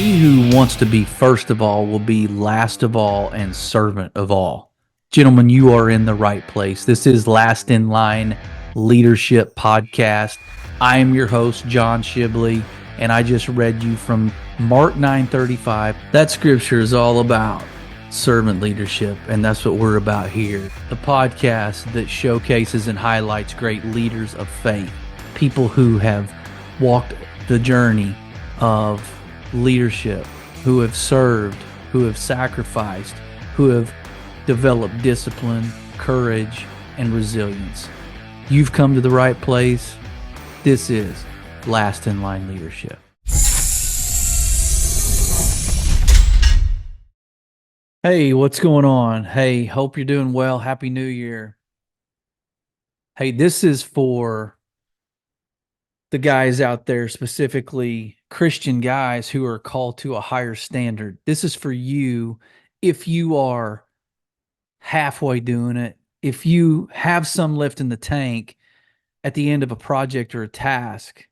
He who wants to be first of all will be last of all and servant of all. Gentlemen, you are in the right place. This is Last in Line Leadership Podcast. I am your host, John Shibley, and I just read you from Mark 9:35. That scripture is all about servant leadership, and that's what we're about here. The podcast that showcases and highlights great leaders of faith, people who have walked the journey of leadership, who have served, who have sacrificed, who have developed discipline, courage, and resilience. You've come to the right place. This is Last in Line Leadership. Hey, what's going on? Hey, hope you're doing well. Happy New Year. Hey, this is for the guys out there, specifically Christian guys who are called to a higher standard. This is for you if you are halfway doing it, if you have some left in the tank at the end of a project or a task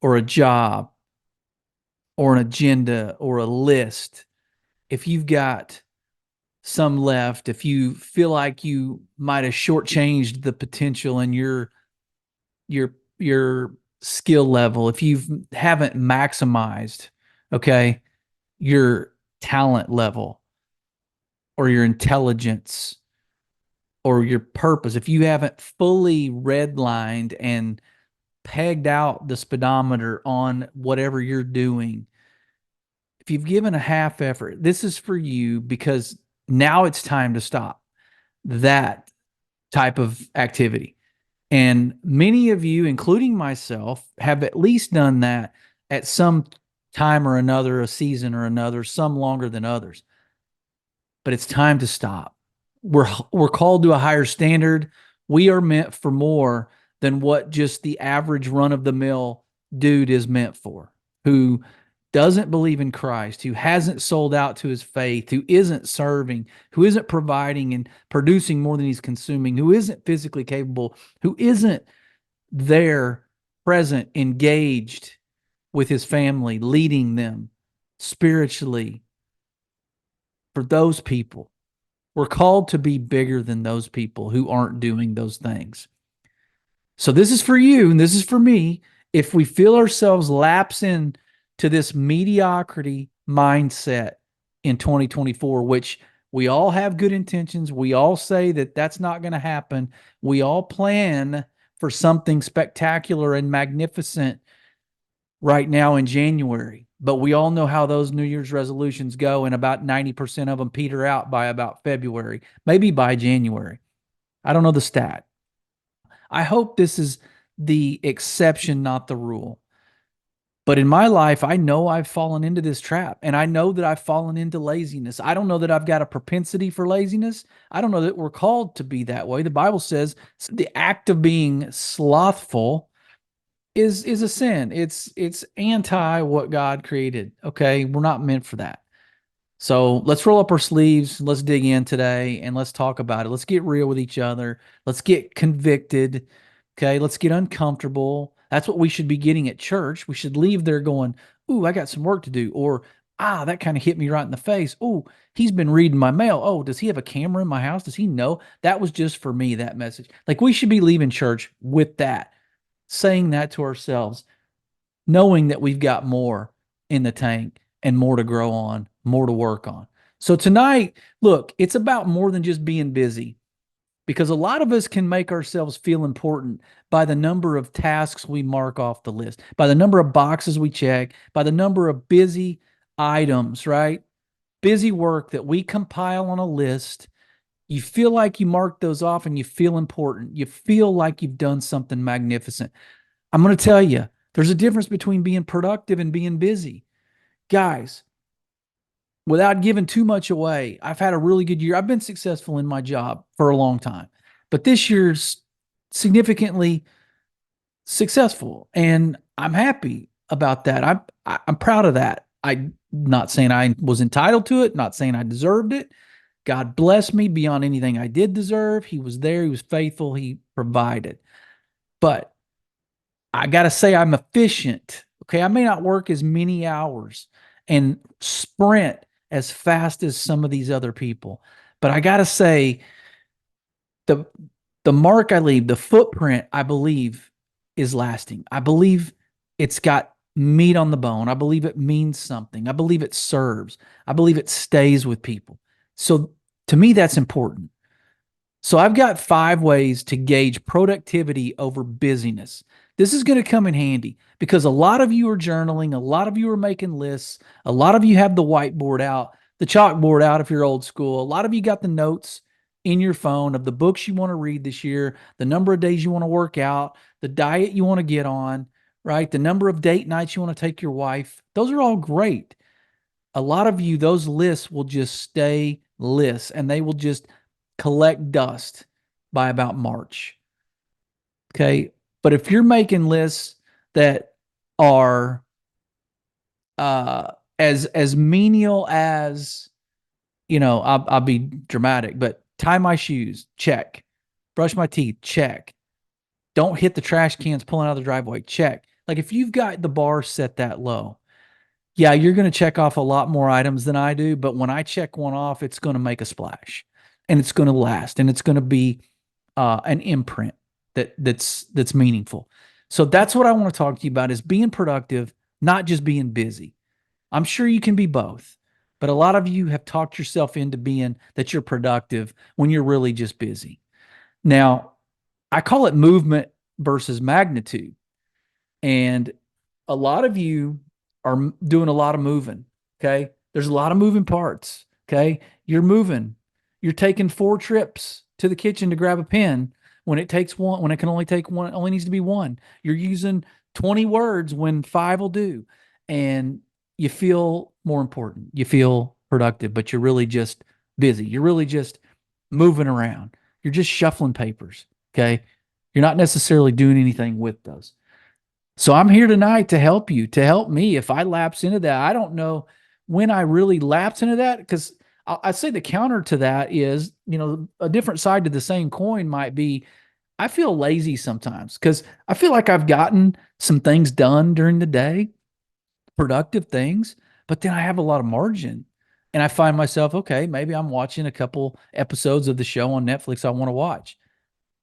or a job or an agenda or a list, if you've got some left, if you feel like you might have shortchanged the potential in your skill level, if you haven't maximized, okay, your talent level or your intelligence or your purpose, if you haven't fully redlined and pegged out the speedometer on whatever you're doing, if you've given a half effort, this is for you, because now it's time to stop that type of activity. And many of you, including myself, have at least done that at some time or another, a season or another, some longer than others. But it's time to stop. We're called to a higher standard. We are meant for more than what just the average run-of-the-mill dude is meant for, who doesn't believe in Christ, who hasn't sold out to his faith, who isn't serving, who isn't providing and producing more than he's consuming, who isn't physically capable, who isn't there, present, engaged with his family, leading them spiritually. For those people, we're called to be bigger than those people who aren't doing those things. So this is for you, and this is for me. If we feel ourselves lapse in to this mediocrity mindset in 2024, which we all have good intentions. We all say that that's not going to happen. We all plan for something spectacular and magnificent right now in January, but we all know how those New Year's resolutions go, and about 90% of them peter out by about February, maybe by January. I don't know the stat. I hope this is the exception, not the rule. But in my life, I know I've fallen into this trap, and I know that I've fallen into laziness. I don't know that I've got a propensity for laziness. I don't know that we're called to be that way. The Bible says the act of being slothful is a sin. It's anti what God created. Okay, we're not meant for that. So let's roll up our sleeves. Let's dig in today and let's talk about it. Let's get real with each other. Let's get convicted. Okay, let's get uncomfortable. That's what we should be getting at church. We should leave there going, ooh, I got some work to do. Or, that kind of hit me right in the face. Ooh, he's been reading my mail. Oh, does he have a camera in my house? Does he know? That was just for me, that message. Like, we should be leaving church with that, saying that to ourselves, knowing that we've got more in the tank and more to grow on, more to work on. So tonight, look, it's about more than just being busy, because a lot of us can make ourselves feel important by the number of tasks we mark off the list, by the number of boxes we check, by the number of busy items, right? Busy work that we compile on a list. You feel like you mark those off and you feel important. You feel like you've done something magnificent. I'm going to tell you, there's a difference between being productive and being busy. Guys, without giving too much away, I've had a really good year. I've been successful in my job for a long time, but this year's significantly successful, and I'm happy about that. I'm proud of that. I'm not saying I was entitled to it, not saying I deserved it. God blessed me beyond anything I did deserve. He was there. He was faithful. He provided. But I got to say I'm efficient. Okay, I may not work as many hours and sprint as fast as some of these other people. But I got to say, the the mark I leave, the footprint, I believe, is lasting. I believe it's got meat on the bone. I believe it means something. I believe it serves. I believe it stays with people. So to me, that's important. So I've got 5 ways to gauge productivity over busyness. This is going to come in handy because a lot of you are journaling, a lot of you are making lists, a lot of you have the whiteboard out, the chalkboard out if you're old school. A lot of you got the notes in your phone of the books you want to read this year, the number of days you want to work out, the diet you want to get on, right? The number of date nights you want to take your wife. Those are all great. A lot of you, those lists will just stay lists and they will just collect dust by about March. Okay. But if you're making lists that are as menial as, I'll be dramatic, but tie my shoes, check. Brush my teeth, check. Don't hit the trash cans pulling out of the driveway, check. Like if you've got the bar set that low, yeah, you're going to check off a lot more items than I do, but when I check one off, it's going to make a splash and it's going to last and it's going to be an imprint that's meaningful. So that's what I want to talk to you about is being productive, not just being busy. I'm sure you can be both, but a lot of you have talked yourself into being that you're productive when you're really just busy. Now, I call it movement versus magnitude. And a lot of you are doing a lot of moving. Okay. There's a lot of moving parts. Okay. You're moving. You're taking 4 trips to the kitchen to grab a pen when it takes one, when it can only take one, only needs to be one. You're using 20 words when 5 will do. And you feel more important. You feel productive, but you're really just busy. You're really just moving around. You're just shuffling papers. Okay. You're not necessarily doing anything with those. So I'm here tonight to help you, to help me if I lapse into that. I don't know when I really lapse into that because I say the counter to that is, a different side to the same coin might be I feel lazy sometimes because I feel like I've gotten some things done during the day, productive things, but then I have a lot of margin. And I find myself, okay, maybe I'm watching a couple episodes of the show on Netflix I want to watch.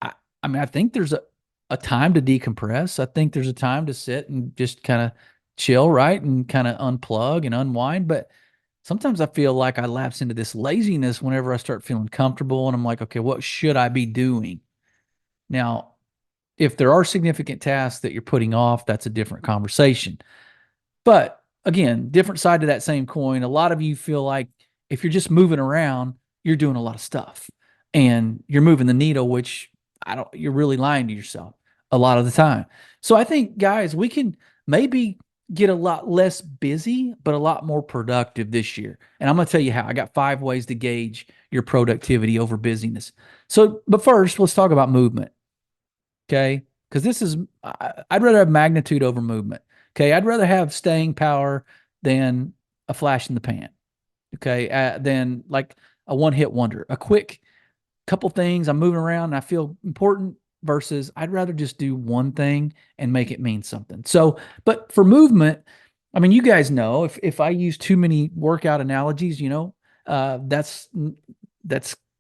I, I mean, I think there's a time to decompress. I think there's a time to sit and just kind of chill, right? And kind of unplug and unwind. But sometimes I feel like I lapse into this laziness whenever I start feeling comfortable and I'm like, okay, what should I be doing? Now, if there are significant tasks that you're putting off, that's a different conversation. But again, different side to that same coin. A lot of you feel like if you're just moving around, you're doing a lot of stuff and you're moving the needle, which you're really lying to yourself a lot of the time. So I think, guys, we can maybe get a lot less busy, but a lot more productive this year. And I'm going to tell you how. I got 5 ways to gauge your productivity over busyness. So, but first, let's talk about movement. Okay. Because I'd rather have magnitude over movement. Okay. I'd rather have staying power than a flash in the pan. Okay. Than like a one-hit wonder, a quick couple things. I'm moving around and I feel important versus I'd rather just do one thing and make it mean something. So, but for movement, I mean, you guys know if I use too many workout analogies, that's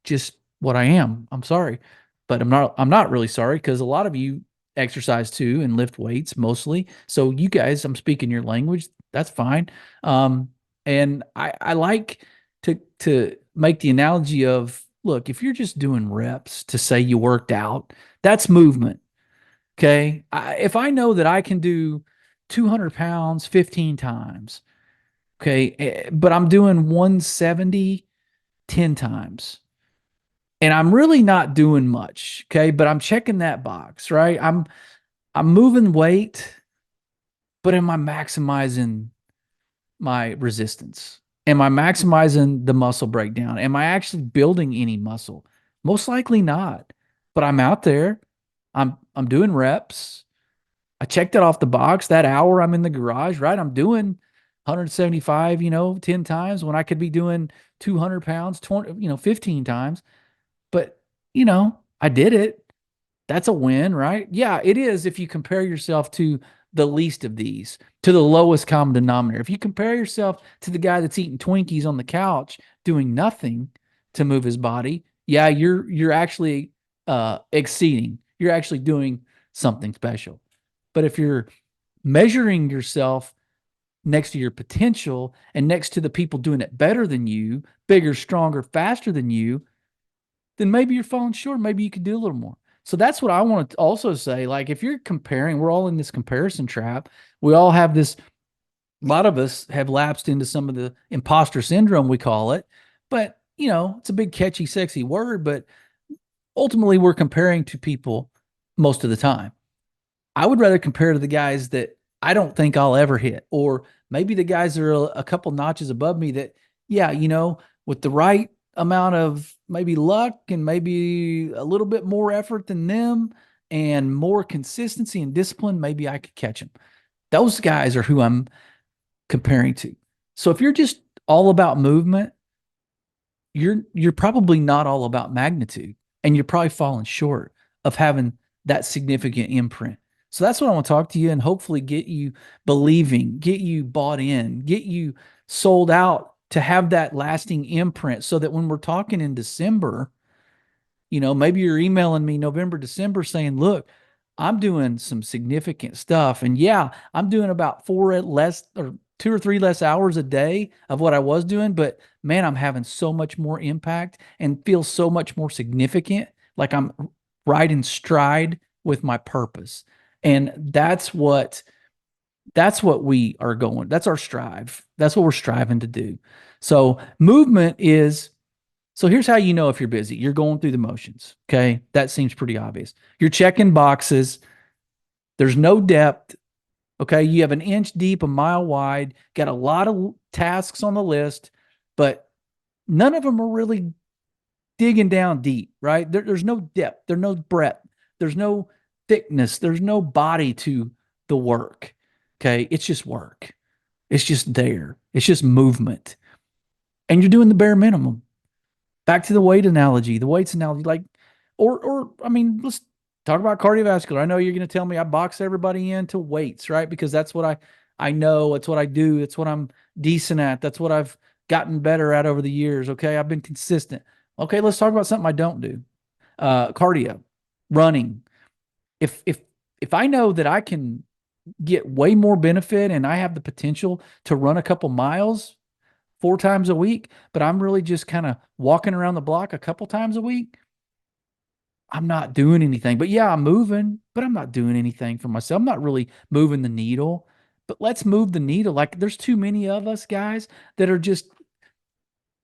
just what I am. I'm sorry, but I'm not really sorry because a lot of you exercise too and lift weights mostly. So you guys, I'm speaking your language. That's fine. And I like to make the analogy of, look, if you're just doing reps to say you worked out, that's movement. Okay. If I know that I can do 200 pounds 15 times, okay, but I'm doing 170 10 times, and I'm really not doing much, okay, but I'm checking that box, right? I'm moving weight, but am I maximizing my resistance? Am I maximizing the muscle breakdown? Am I actually building any muscle? Most likely not. But I'm out there. I'm doing reps. I checked it off the box. That hour I'm in the garage, right? I'm doing 175, 10 times when I could be doing 200 pounds, 20, 15 times. But, I did it. That's a win, right? Yeah, it is if you compare yourself to the least of these to the lowest common denominator. If you compare yourself to the guy that's eating Twinkies on the couch doing nothing to move his body, yeah, you're actually exceeding. You're actually doing something special. But if you're measuring yourself next to your potential and next to the people doing it better than you, bigger, stronger, faster than you, then maybe you're falling short. Maybe you could do a little more. So that's what I want to also say. Like, if you're comparing, we're all in this comparison trap. We all have this, a lot of us have lapsed into some of the imposter syndrome, we call it. But, it's a big, catchy, sexy word, but ultimately we're comparing to people most of the time. I would rather compare to the guys that I don't think I'll ever hit, or maybe the guys that are a couple notches above me that, yeah, with the right amount of maybe luck and maybe a little bit more effort than them and more consistency and discipline, maybe I could catch them. Those guys are who I'm comparing to. So if you're just all about movement, you're probably not all about magnitude, and you're probably falling short of having that significant imprint. So that's what I want to talk to you and hopefully get you believing, get you bought in, get you sold out to have that lasting imprint, so that when we're talking in December, maybe you're emailing me November, December saying, look, I'm doing some significant stuff. And yeah, I'm doing about 4 less or 2 or 3 less hours a day of what I was doing. But man, I'm having so much more impact and feel so much more significant. Like I'm right in stride with my purpose. And that's what we are going. That's our strive. That's what we're striving to do. So movement is, so here's how you know if you're busy. You're going through the motions. Okay. That seems pretty obvious. You're checking boxes. There's no depth. Okay. You have an inch deep, a mile wide, got a lot of tasks on the list, but none of them are really digging down deep, right? There's no depth. There's no breadth. There's no thickness. There's no body to the work. Okay. It's just work. It's just there. It's just movement. And you're doing the bare minimum. Back to the weight analogy, the weights analogy, like, or I mean, let's talk about cardiovascular. I know you're going to tell me I box everybody into weights, right? Because that's what I know. It's what I do. It's what I'm decent at. That's what I've gotten better at over the years. Okay. I've been consistent. Okay. Let's talk about something I don't do. Cardio, running. If I know that I can get way more benefit and I have the potential to run a couple miles 4 times a week, but I'm really just kind of walking around the block a couple times a week, I'm not doing anything. But yeah, I'm moving, but I'm not doing anything for myself. I'm not really moving the needle. But let's move the needle. Like, there's too many of us guys that are just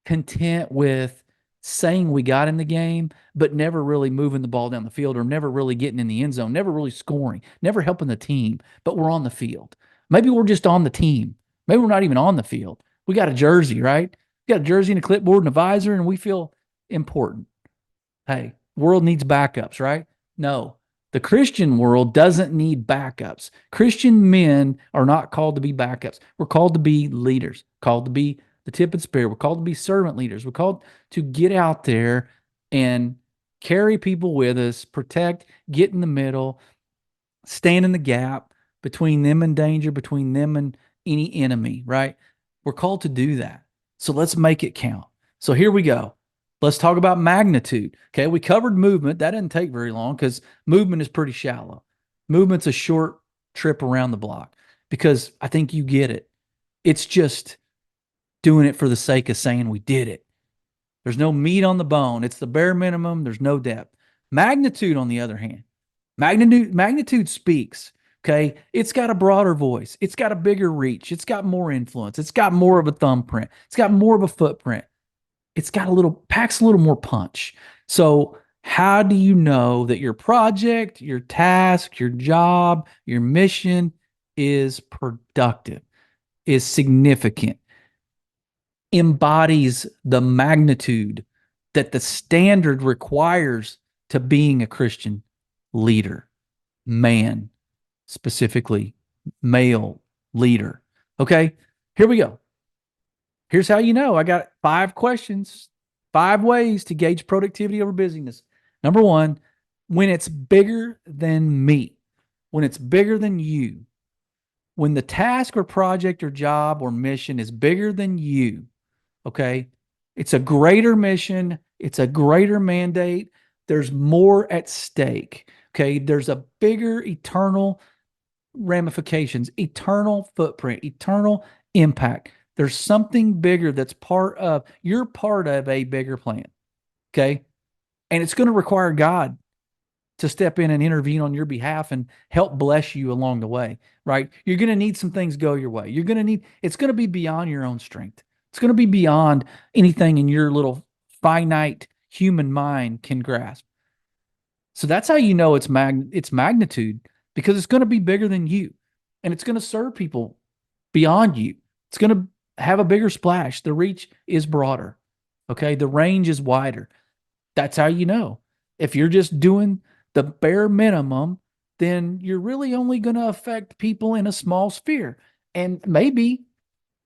content with saying we got in the game, but never really moving the ball down the field, or never really getting in the end zone, never really scoring, never helping the team, but we're on the field. Maybe we're just on the team. Maybe we're not even on the field. We got a jersey, right? We got a jersey and a clipboard and a visor, and we feel important. Hey, world needs backups, right? No, the Christian world doesn't need backups. Christian men are not called to be backups. We're called to be leaders, called to be the tip and spear. We're called to be servant leaders. We're called to get out there and carry people with us, protect, get in the middle, stand in the gap between them and danger, between them and any enemy, right? We're called to do that. So let's make it count. So here we go. Let's talk about magnitude. Okay. We covered movement. That didn't take very long because movement is pretty shallow. Movement's a short trip around the block, because I think you get it. It's just doing it for the sake of saying we did it. There's no meat on the bone. It's the bare minimum. There's no depth. Magnitude, on the other hand, magnitude speaks. Okay. It's got a broader voice. It's got a bigger reach. It's got more influence. It's got more of a thumbprint. It's got more of a footprint. It's got packs a little more punch. So how do you know that your project, your task, your job, your mission is productive, is significant, embodies the magnitude that the standard requires to being a Christian leader, man, specifically male leader? Okay, here we go. Here's how you know. I got 5 questions, 5 ways to gauge productivity over busyness. Number 1, when it's bigger than me, when it's bigger than you, When the task or project or job or mission is bigger than you, okay, it's a greater mission, it's a greater mandate, there's more at stake. Okay, there's a bigger eternal ramifications, eternal footprint, eternal impact. There's something bigger that's you're part of a bigger plan. Okay. And it's going to require God to step in and intervene on your behalf and help bless you along the way, right? You're going to need some things go your way. It's going to be beyond your own strength. It's going to be beyond anything in your little finite human mind can grasp. So that's how you know it's magnitude, because it's going to be bigger than you, and it's going to serve people beyond you. It's going to have a bigger splash. The reach is broader. Okay. The range is wider. That's how you know. If you're just doing the bare minimum, then you're really only going to affect people in a small sphere. And maybe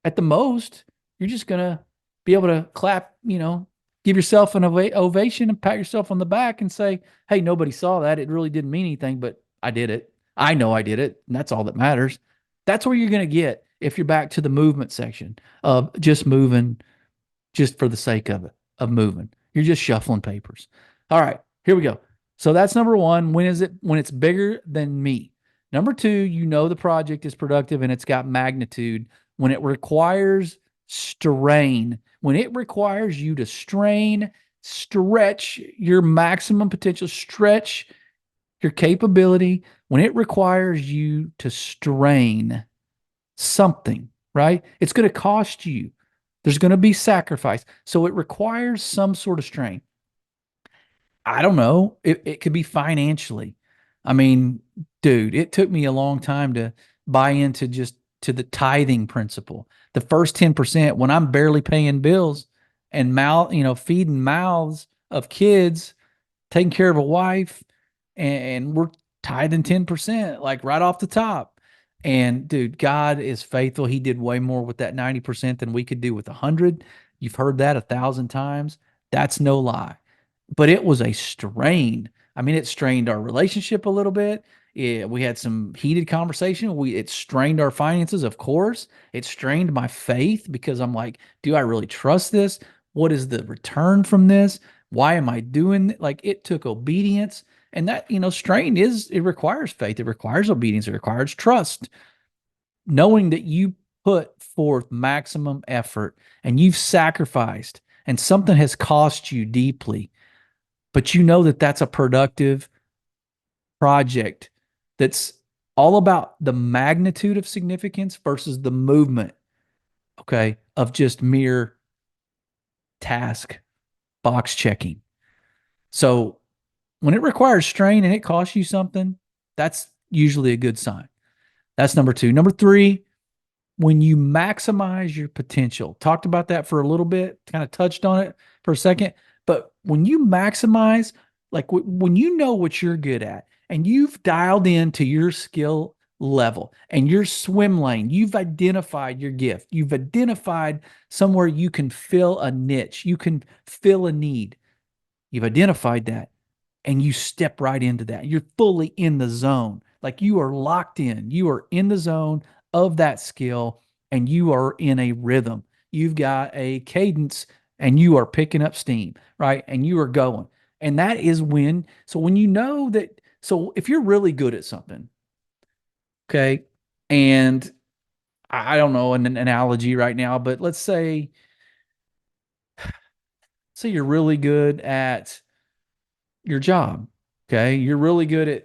at the most, you're just going to be able to clap, give yourself an ovation and pat yourself on the back and say, hey, nobody saw that. It really didn't mean anything, but I did it. I know I did it. And that's all that matters. That's where you're going to get if you're back to the movement section of just moving just for the sake of it, of moving. You're just shuffling papers. All right, here we go. So that's number one. When is it? When it's bigger than me. Number two, the project is productive and it's got magnitude. When it requires strain, when it requires you to strain, stretch your maximum potential, stretch your capability, when it requires you to strain something, right? It's going to cost you. There's going to be sacrifice. So it requires some sort of strain. I don't know. It could be financially. I mean, dude, it took me a long time to buy into just to the tithing principle. The first 10%, when I'm barely paying bills and feeding mouths of kids, taking care of a wife, and we're tithing 10%, like right off the top. And dude, God is faithful. He did way more with that 90% than we could do with 100. You've heard that 1,000 times. That's no lie. But it was a strain. I mean, it strained our relationship a little bit. We had some heated conversation. It strained our finances, of course. It strained my faith because I'm like, do I really trust this? What is the return from this? Why am I doing like it took obedience? And that, strain it requires faith. It requires obedience. It requires trust. Knowing that you put forth maximum effort and you've sacrificed and something has cost you deeply, but you know that that's a productive project that's all about the magnitude of significance versus the movement, okay, of just mere task box checking. So when it requires strain and it costs you something, that's usually a good sign. That's number two. Number three, when you maximize your potential. Talked about that for a little bit, kind of touched on it for a second. But when you maximize, like when you know what you're good at and you've dialed into your skill level and your swim lane, you've identified your gift, you've identified somewhere you can fill a niche, you can fill a need. You've identified that and you step right into that. You're fully in the zone. Like you are locked in. You are in the zone of that skill and you are in a rhythm. You've got a cadence and you are picking up steam, right? And you are going. And that is when you know that, so if you're really good at something, okay, and I don't know an analogy right now, but say you're really good at your job, okay? You're really good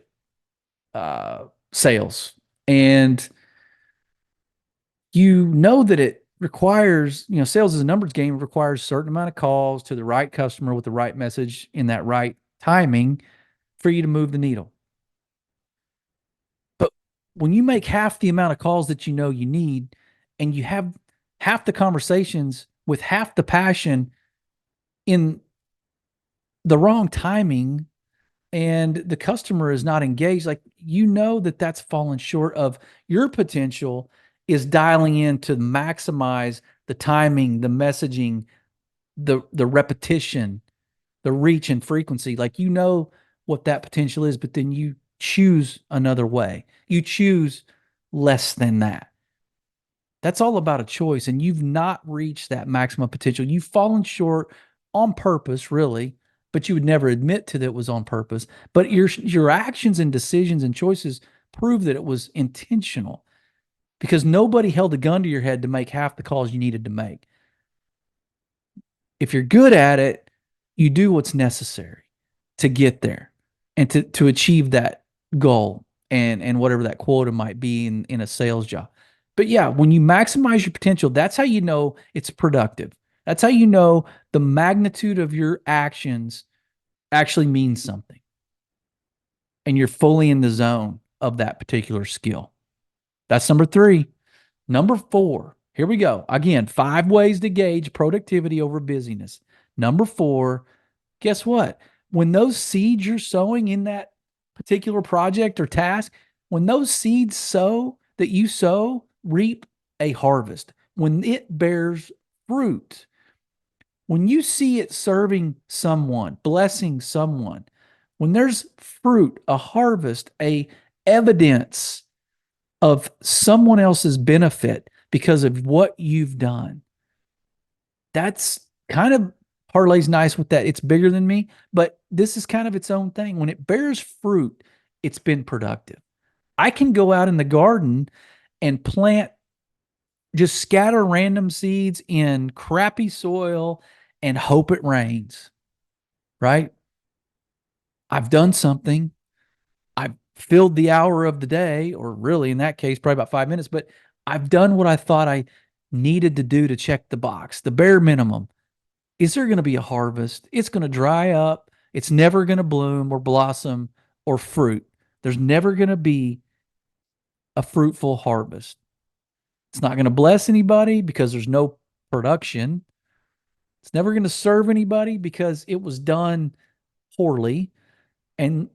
at sales, and you know that it requires, sales is a numbers game. It requires a certain amount of calls to the right customer with the right message in that right timing for you to move the needle. But when you make half the amount of calls that you know you need, and you have half the conversations with half the passion in the wrong timing, and the customer is not engaged, like that that's fallen short of your potential is dialing in to maximize the timing, the messaging, the repetition, the reach and frequency. Like what that potential is, but then you choose another way. You choose less than that. That's all about a choice, and you've not reached that maximum potential. You've fallen short on purpose, really, but you would never admit to that it was on purpose. But your actions and decisions and choices prove that it was intentional because nobody held a gun to your head to make half the calls you needed to make. If you're good at it, you do what's necessary to get there and to achieve that goal and whatever that quota might be in a sales job. But yeah, when you maximize your potential, that's how you know it's productive. That's how you know the magnitude of your actions actually means something and you're fully in the zone of that particular skill. That's number three. Number four, here we go. Again, 5 ways to gauge productivity over busyness. Number four, guess what? When those seeds you're sowing in that particular project or task, when those seeds that you sow, reap a harvest. When it bears fruit, when you see it serving someone, blessing someone, when there's fruit, a harvest, a evidence of someone else's benefit because of what you've done. That's kind of parlays nice with that. It's bigger than me, but this is kind of its own thing. When it bears fruit, it's been productive. I can go out in the garden and plant, just scatter random seeds in crappy soil and hope it rains, right? I've done something. I've filled the hour of the day, or really in that case, probably about 5 minutes, but I've done what I thought I needed to do to check the box, the bare minimum. Is there going to be a harvest? It's going to dry up. It's never going to bloom or blossom or fruit. There's never going to be a fruitful harvest. It's not going to bless anybody because there's no production. It's never going to serve anybody because it was done poorly and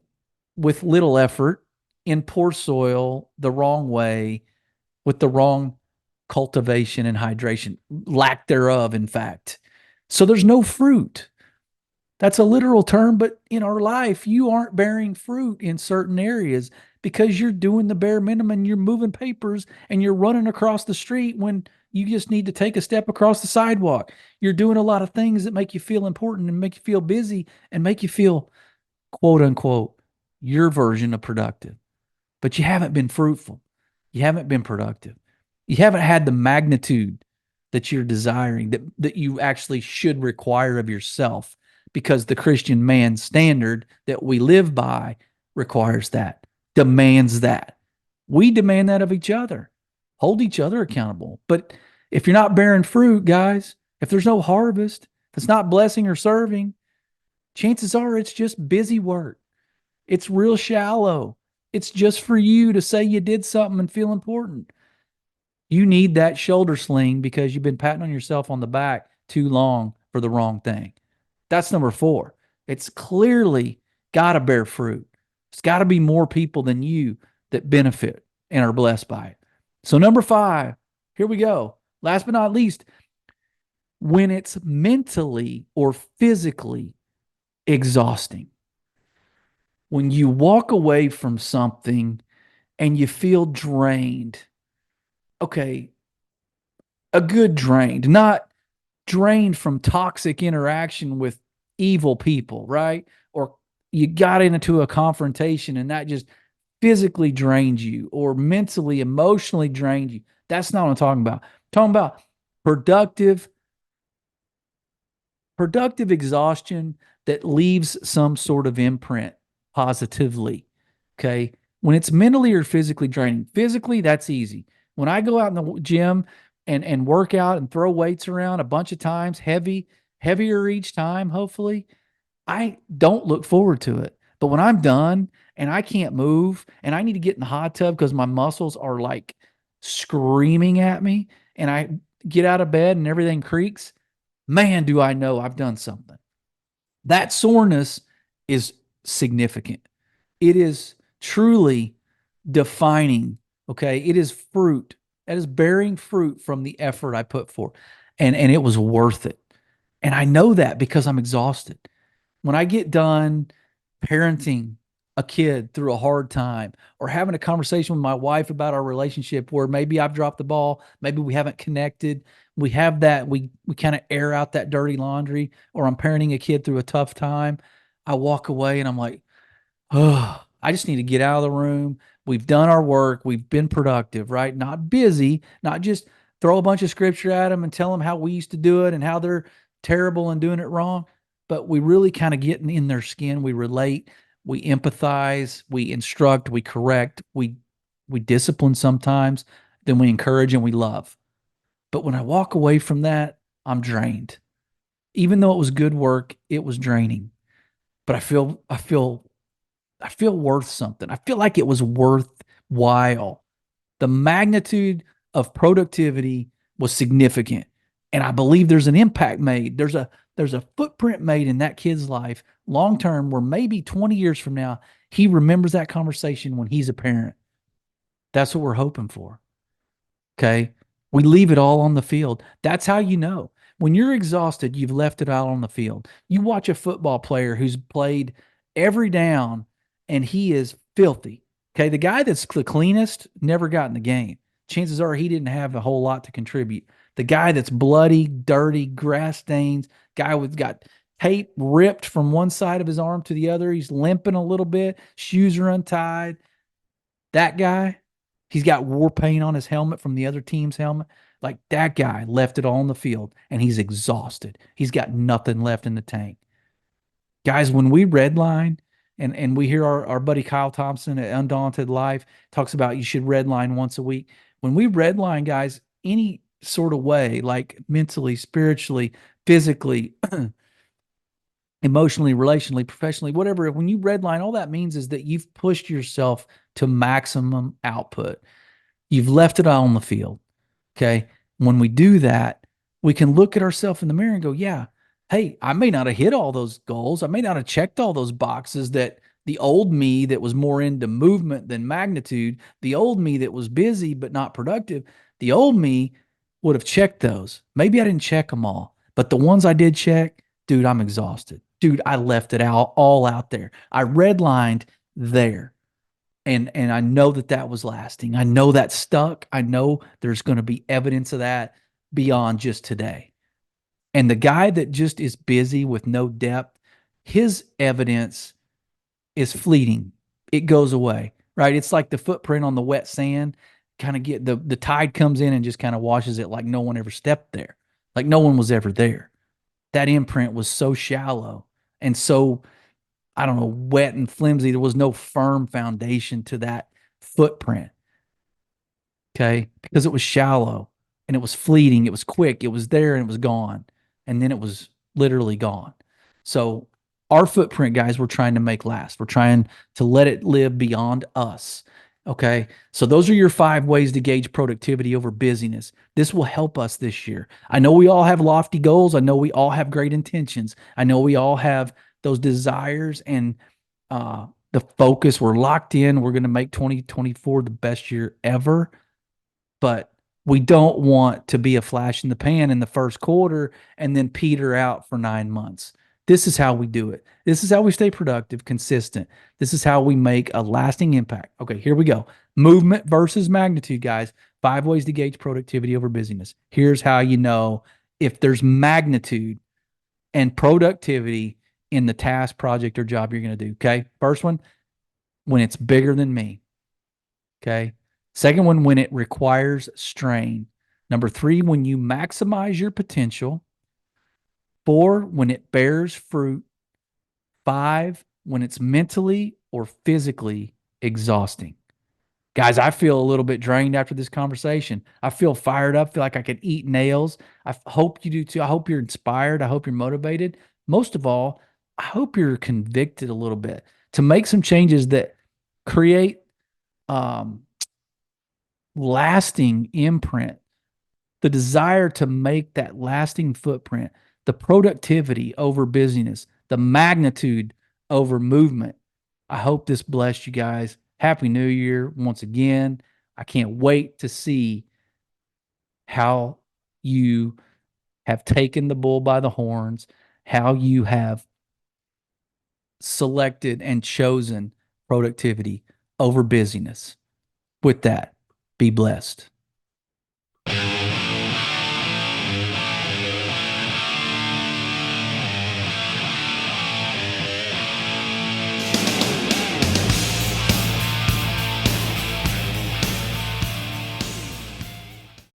with little effort, in poor soil, the wrong way, with the wrong cultivation and hydration, lack thereof, in fact. So there's no fruit. That's a literal term, but in our life, you aren't bearing fruit in certain areas because you're doing the bare minimum. You're moving papers and you're running across the street when you just need to take a step across the sidewalk. You're doing a lot of things that make you feel important and make you feel busy and make you feel, quote unquote, your version of productive. But you haven't been fruitful. You haven't been productive. You haven't had the magnitude that you're desiring, that you actually should require of yourself, because the Christian man standard that we live by requires that, demands that. We demand that of each other, hold each other accountable. But if you're not bearing fruit, guys, if there's no harvest, if it's not blessing or serving, chances are it's just busy work. It's real shallow. It's just for you to say you did something and feel important. You need that shoulder sling because you've been patting on yourself on the back too long for the wrong thing. That's number four. It's clearly got to bear fruit. It's got to be more people than you that benefit and are blessed by it. So number five, here we go. Last but not least, when it's mentally or physically exhausting. When you walk away from something and you feel drained, okay, a good drained, not drained from toxic interaction with evil people, right? Or you got into a confrontation and that just physically drained you, or mentally, emotionally drained you. That's not what I'm talking about. I'm talking about productive exhaustion that leaves some sort of imprint positively. Okay. When it's mentally or physically draining, physically, that's easy. When I go out in the gym and work out and throw weights around a bunch of times, heavier each time, hopefully, I don't look forward to it. But when I'm done and I can't move and I need to get in the hot tub because my muscles are like screaming at me and I get out of bed and everything creaks, man, do I know I've done something. That soreness is significant. It is truly defining. Okay. It is fruit. That is bearing fruit from the effort I put forth. And it was worth it. And I know that because I'm exhausted. When I get done parenting a kid through a hard time, or having a conversation with my wife about our relationship where maybe I've dropped the ball, maybe we haven't connected. We have that, we kind of air out that dirty laundry, or I'm parenting a kid through a tough time. I walk away and I'm like, oh, I just need to get out of the room. We've done our work. We've been productive, right? Not busy, not just throw a bunch of scripture at them and tell them how we used to do it and how they're terrible and doing it wrong. But we really kind of get in their skin. We relate, we empathize, we instruct, we correct, we discipline sometimes, then we encourage and we love. But when I walk away from that, I'm drained. Even though it was good work, it was draining. But I feel worth something. I feel like it was worthwhile. The magnitude of productivity was significant. And I believe there's an impact made. There's a footprint made in that kid's life long term where maybe 20 years from now, he remembers that conversation when he's a parent. That's what we're hoping for. Okay. We leave it all on the field. That's how you know. When you're exhausted, you've left it out on the field. You watch a football player who's played every down and he is filthy. Okay. The guy that's the cleanest never got in the game. Chances are he didn't have a whole lot to contribute. The guy that's bloody, dirty, grass stains, guy with got tape ripped from one side of his arm to the other. He's limping a little bit, shoes are untied. That guy, he's got war paint on his helmet from the other team's helmet. Like that guy left it all on the field and he's exhausted. He's got nothing left in the tank. Guys, when we redline and we hear our buddy Kyle Thompson at Undaunted Life talks about you should redline once a week. When we redline, guys, any sort of way, like mentally, spiritually, physically, emotionally, relationally, professionally, whatever, when you redline, all that means is that you've pushed yourself to maximum output. You've left it all on the field. Okay. When we do that, we can look at ourselves in the mirror and go, yeah, hey, I may not have hit all those goals. I may not have checked all those boxes that the old me that was more into movement than magnitude, the old me that was busy but not productive, the old me would have checked those. Maybe I didn't check them all, but the ones I did check, dude, I'm exhausted. Dude, I left it out all out there. I redlined there. And I know that that was lasting. I know that stuck. I know there's going to be evidence of that beyond just today. And the guy that just is busy with no depth, his evidence is fleeting. It goes away, right? It's like the footprint on the wet sand. Kind of get the tide comes in and just kind of washes it like no one ever stepped there, like no one was ever there. That imprint was so shallow and so, I don't know, wet and flimsy. There was no firm foundation to that footprint. Okay. Because it was shallow and it was fleeting. It was quick. It was there and it was gone. And then it was literally gone. So, our footprint, guys, we're trying to make last. We're trying to let it live beyond us. Okay. So, those are your 5 ways to gauge productivity over busyness. This will help us this year. I know we all have lofty goals. I know we all have great intentions. I know we all have those desires and the focus. We're locked in. We're going to make 2024 the best year ever, but we don't want to be a flash in the pan in the first quarter and then peter out for 9 months. This is how we do it. This is how we stay productive, consistent. This is how we make a lasting impact. Okay, here we go. Movement versus magnitude, guys. 5 ways to gauge productivity over busyness. Here's how you know if there's magnitude and productivity in the task, project, or job you're going to do. Okay. First one, when it's bigger than me. Okay. Second one, when it requires strain. Number 3, when you maximize your potential. 4, when it bears fruit. 5, when it's mentally or physically exhausting. Guys, I feel a little bit drained after this conversation. I feel fired up, feel like I could eat nails. I hope you do too. I hope you're inspired. I hope you're motivated. Most of all, I hope you're convicted a little bit to make some changes that create um, lasting imprint, the desire to make that lasting footprint, the productivity over busyness, the magnitude over movement. I hope this blessed you guys. Happy New Year once again. I can't wait to see how you have taken the bull by the horns, how you have selected and chosen productivity over busyness. With that, be blessed.